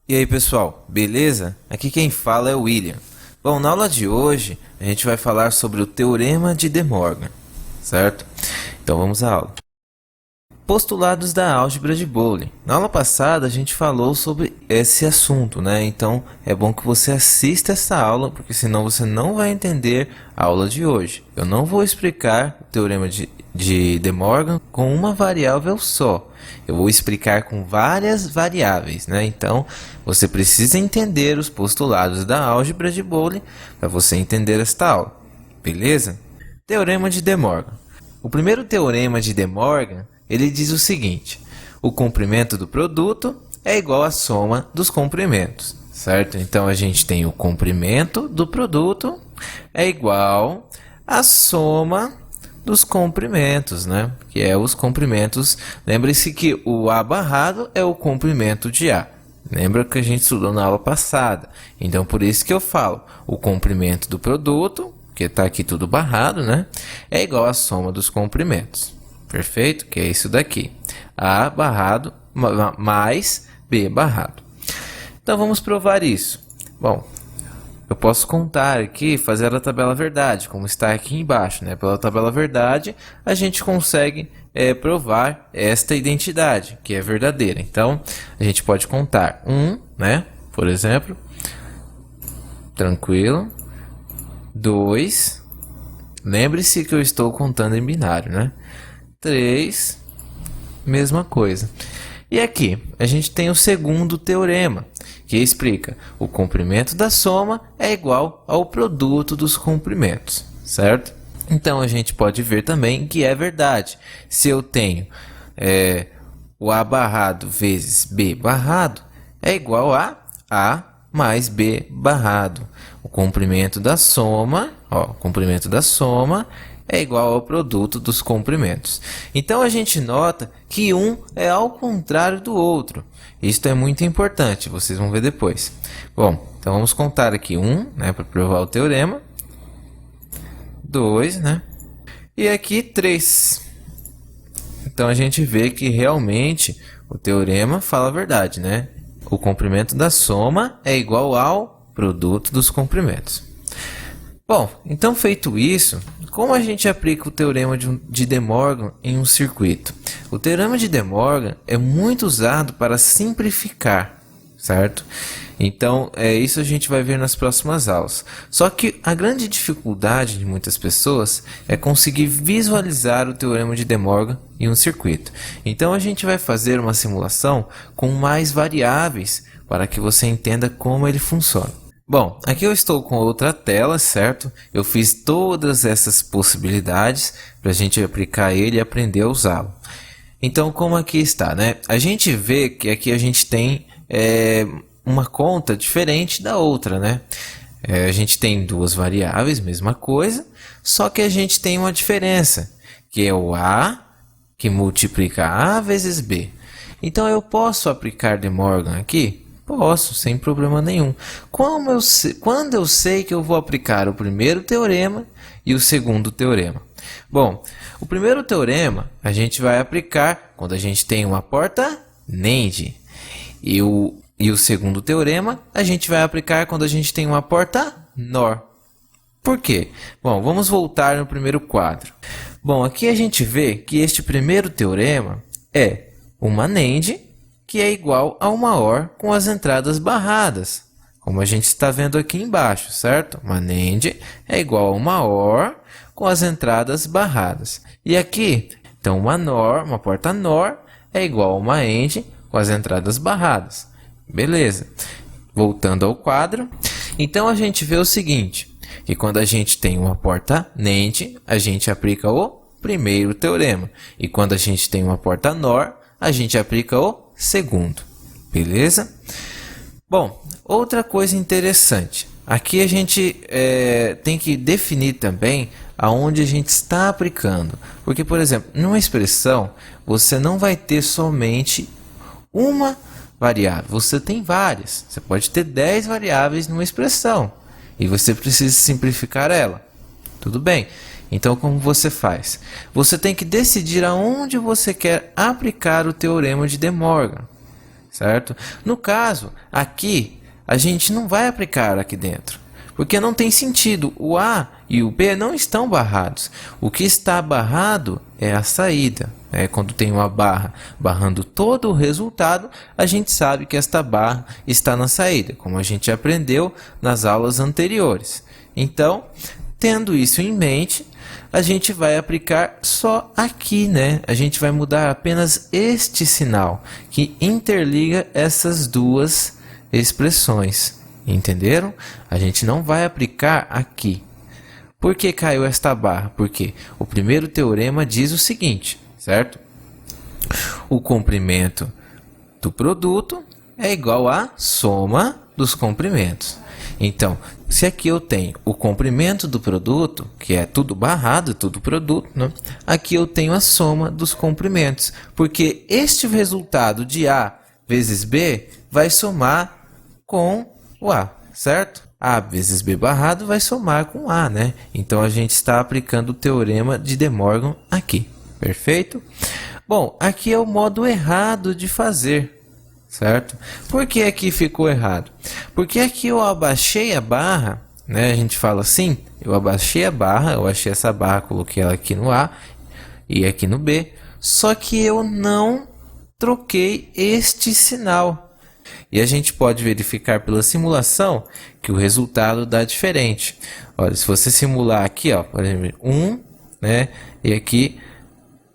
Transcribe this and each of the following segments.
E aí pessoal, beleza? Aqui quem fala é o William. Bom, na aula de hoje a gente vai falar sobre o Teorema de De Morgan, certo? Então vamos à aula. Postulados da álgebra de Boolean. Na aula passada a gente falou sobre esse assunto, né? Então é bom que você assista essa aula, porque senão você não vai entender a aula de hoje. Eu não vou explicar o Teorema de De Morgan com uma variável só. Eu vou explicar com várias variáveis, né? Então, você precisa entender os postulados da álgebra de Boolean para você entender esta aula, beleza? Teorema de De Morgan. O primeiro teorema de De Morgan, ele diz o seguinte: o comprimento do produto é igual à soma dos comprimentos, certo? Então, a gente tem o comprimento do produto é igual à soma dos comprimentos, né? Que é os comprimentos. Lembre-se que o A barrado é o comprimento de A. Lembra que a gente estudou na aula passada. Então, por isso que eu falo, o comprimento do produto, que está aqui tudo barrado, né? É igual à soma dos comprimentos. Perfeito? Que é isso daqui. A barrado mais B barrado. Então, vamos provar isso. Bom, eu posso contar aqui, fazer a tabela verdade, como está aqui embaixo, né? Pela tabela verdade, a gente consegue provar esta identidade, que é verdadeira. Então, a gente pode contar 1, né? Por exemplo. Tranquilo. 2. Lembre-se que eu estou contando em binário, né? 3. Mesma coisa. E aqui, a gente tem o segundo teorema, que explica o comprimento da soma é igual ao produto dos comprimentos, certo? Então, a gente pode ver também que é verdade. Se eu tenho o A barrado vezes B barrado, é igual a A mais B barrado. O comprimento da soma, o comprimento da soma é igual ao produto dos comprimentos. Então, a gente nota que um é ao contrário do outro. Isto é muito importante, vocês vão ver depois. Bom, então vamos contar aqui 1, né, para provar o teorema. 2, né? E aqui 3. Então, a gente vê que realmente o teorema fala a verdade, né? O comprimento da soma é igual ao produto dos comprimentos. Bom, então feito isso, como a gente aplica o teorema de De Morgan em um circuito? O teorema de De Morgan é muito usado para simplificar, certo? Então, isso a gente vai ver nas próximas aulas. Só que a grande dificuldade de muitas pessoas é conseguir visualizar o teorema de De Morgan em um circuito. Então, a gente vai fazer uma simulação com mais variáveis para que você entenda como ele funciona. Bom, aqui eu estou com outra tela, certo? Eu fiz todas essas possibilidades para a gente aplicar ele e aprender a usá-lo. Então, como aqui está, né? A gente vê que aqui a gente tem uma conta diferente da outra, né? A gente tem duas variáveis, mesma coisa, só que a gente tem uma diferença, que é o A, que multiplica A vezes B. Então, eu posso aplicar De Morgan aqui? Posso, sem problema nenhum. Quando eu sei que eu vou aplicar o primeiro teorema e o segundo teorema? Bom, o primeiro teorema a gente vai aplicar quando a gente tem uma porta NAND. E o segundo teorema a gente vai aplicar quando a gente tem uma porta NOR. Por quê? Bom, vamos voltar no primeiro quadro. Bom, aqui a gente vê que este primeiro teorema é uma NAND que é igual a uma OR com as entradas barradas, como a gente está vendo aqui embaixo, certo? Uma NAND é igual a uma OR com as entradas barradas. E aqui, então, uma porta NOR é igual a uma AND com as entradas barradas. Beleza. Voltando ao quadro, então a gente vê o seguinte, que quando a gente tem uma porta NAND, a gente aplica o primeiro teorema. E quando a gente tem uma porta NOR, a gente aplica o segundo, beleza? Bom, outra coisa interessante, aqui a gente tem que definir também aonde a gente está aplicando, porque, por exemplo, numa expressão, você não vai ter somente uma variável, você tem várias, você pode ter 10 variáveis numa expressão, e você precisa simplificar ela, tudo bem? Então, como você faz? Você tem que decidir aonde você quer aplicar o teorema de De Morgan, certo? No caso, aqui, a gente não vai aplicar aqui dentro, porque não tem sentido. O A e o B não estão barrados. O que está barrado é a saída. Quando tem uma barra barrando todo o resultado, a gente sabe que esta barra está na saída, como a gente aprendeu nas aulas anteriores. Então, tendo isso em mente, a gente vai aplicar só aqui, né? A gente vai mudar apenas este sinal que interliga essas duas expressões. Entenderam? A gente não vai aplicar aqui. Por que caiu esta barra? Porque o primeiro teorema diz o seguinte, certo? O comprimento do produto é igual à soma dos comprimentos. Então, se aqui eu tenho o comprimento do produto, que é tudo barrado, tudo produto, né? Aqui eu tenho a soma dos comprimentos, porque este resultado de A vezes B vai somar com o A, certo? A vezes B barrado vai somar com A, né? Então, a gente está aplicando o teorema de De Morgan aqui, perfeito? Bom, aqui é o modo errado de fazer. Certo? Por que aqui ficou errado? Porque aqui eu abaixei a barra, né? A gente fala assim, eu abaixei a barra, eu achei essa barra, coloquei ela aqui no A e aqui no B, só que eu não troquei este sinal. E a gente pode verificar pela simulação que o resultado dá diferente. Olha, se você simular aqui, ó, por exemplo, 1, né? E aqui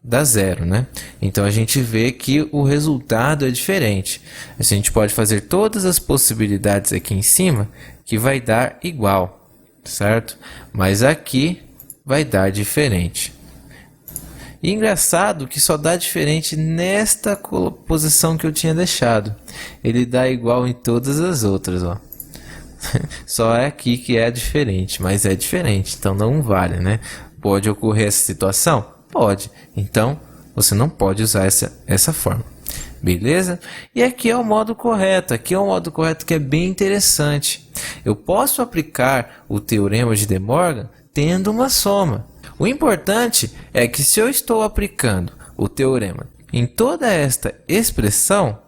dá 0, né? Então a gente vê que o resultado é diferente. A gente pode fazer todas as possibilidades aqui em cima que vai dar igual, certo? Mas aqui vai dar diferente. E engraçado que só dá diferente nesta posição que eu tinha deixado. Ele dá igual em todas as outras, ó. Só é aqui que é diferente, mas é diferente, então não vale, né? Pode ocorrer essa situação? Pode. Então, você não pode usar essa forma. Beleza? E aqui é o modo correto. Aqui é o modo correto que é bem interessante. Eu posso aplicar o teorema de De Morgan tendo uma soma. O importante é que se eu estou aplicando o teorema em toda esta expressão,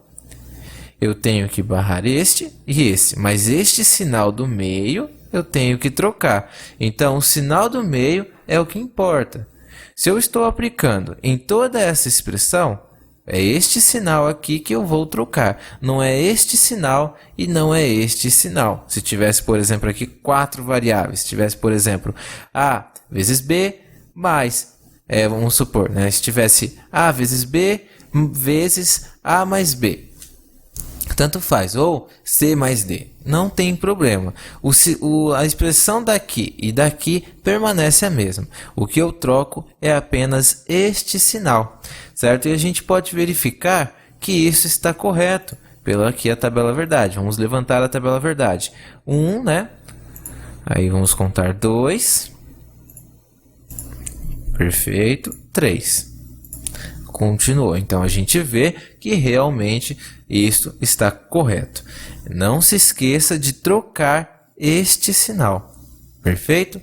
eu tenho que barrar este e esse. Mas este sinal do meio eu tenho que trocar. Então, o sinal do meio é o que importa. Se eu estou aplicando em toda essa expressão, é este sinal aqui que eu vou trocar. Não é este sinal e não é este sinal. Se tivesse, por exemplo, aqui 4 variáveis. Se tivesse, por exemplo, A vezes B mais, vamos supor, né? Se tivesse A vezes B vezes A mais B. Tanto faz, ou C mais D, não tem problema. A expressão daqui e daqui permanece a mesma. O que eu troco é apenas este sinal, certo? E a gente pode verificar que isso está correto pela aqui a tabela verdade. Vamos levantar a tabela verdade. 1, né? Aí vamos contar 2. Perfeito. 3. Continuou. Então a gente vê que realmente isto está correto. Não se esqueça de trocar este sinal. Perfeito?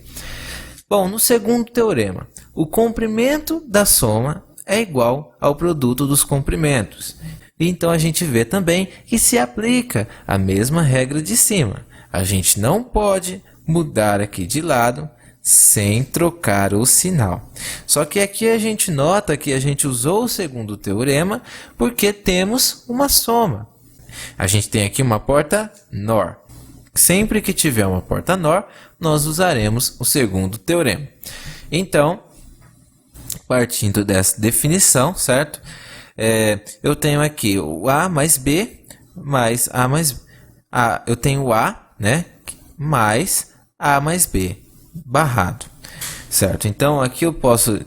Bom, no segundo teorema, o comprimento da soma é igual ao produto dos comprimentos. Então a gente vê também que se aplica a mesma regra de cima. A gente não pode mudar aqui de lado sem trocar o sinal. Só que aqui a gente nota que a gente usou o segundo teorema porque temos uma soma. A gente tem aqui uma porta NOR. Sempre que tiver uma porta NOR, nós usaremos o segundo teorema. Então, partindo dessa definição, certo? Eu tenho aqui o A mais B mais A mais A. Eu tenho o A, né? Mais A mais B. Barrado, certo? Então aqui eu posso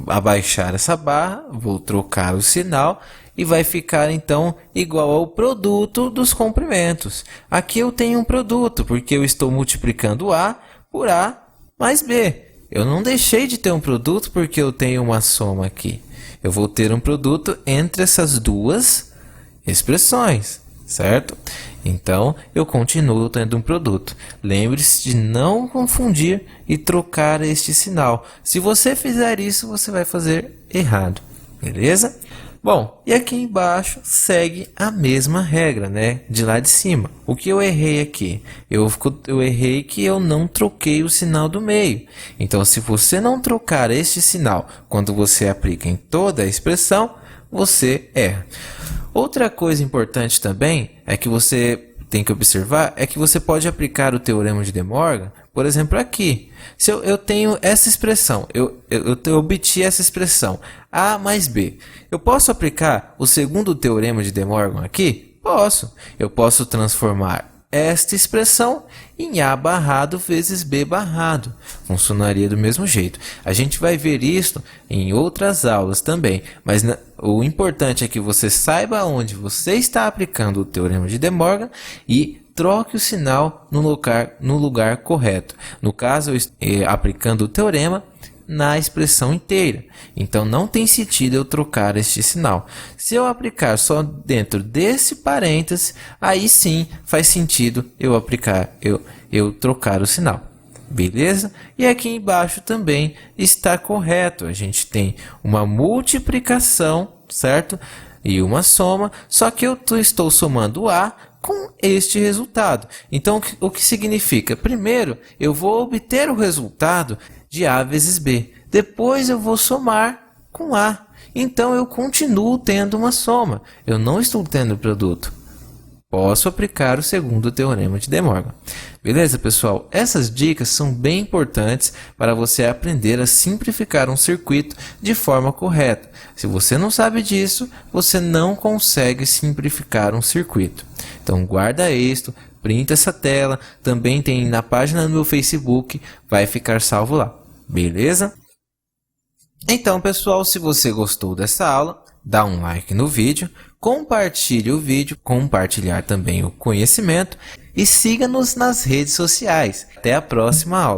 abaixar essa barra, vou trocar o sinal e vai ficar então igual ao produto dos comprimentos. Aqui eu tenho um produto porque eu estou multiplicando A por A mais B. Eu não deixei de ter um produto porque eu tenho uma soma aqui. Eu vou ter um produto entre essas duas expressões, certo? Então, eu continuo tendo um produto. Lembre-se de não confundir e trocar este sinal. Se você fizer isso, você vai fazer errado. Beleza? Bom, e aqui embaixo segue a mesma regra, né? De lá de cima. O que eu errei aqui? Eu errei que eu não troquei o sinal do meio. Então, se você não trocar este sinal quando você aplica em toda a expressão, você erra. Outra coisa importante também é que você tem que observar é que você pode aplicar o teorema de De Morgan, por exemplo, aqui. Se eu tenho essa expressão, eu obti essa expressão A mais B. Eu posso aplicar o segundo teorema de De Morgan aqui? Posso. Eu posso transformar esta expressão em A barrado vezes B barrado. Funcionaria do mesmo jeito. A gente vai ver isso em outras aulas também, mas o importante é que você saiba onde você está aplicando o teorema de De Morgan e troque o sinal no lugar correto. No caso, eu estou aplicando o teorema na expressão inteira. Então, não tem sentido eu trocar este sinal. Se eu aplicar só dentro desse parêntese, aí sim faz sentido eu trocar o sinal. Beleza? E aqui embaixo também está correto. A gente tem uma multiplicação, certo? E uma soma, só que eu estou somando A com este resultado. Então, o que significa? Primeiro, eu vou obter o resultado de A vezes B. Depois, eu vou somar com A. Então, eu continuo tendo uma soma. Eu não estou tendo produto. Posso aplicar o segundo teorema de De Morgan. Beleza, pessoal? Essas dicas são bem importantes para você aprender a simplificar um circuito de forma correta. Se você não sabe disso, você não consegue simplificar um circuito. Então, guarda isto, printa essa tela, também tem na página do meu Facebook, vai ficar salvo lá. Beleza? Então, pessoal, se você gostou dessa aula, dá um like no vídeo, compartilhe o vídeo, compartilhar também o conhecimento e siga-nos nas redes sociais. Até a próxima aula.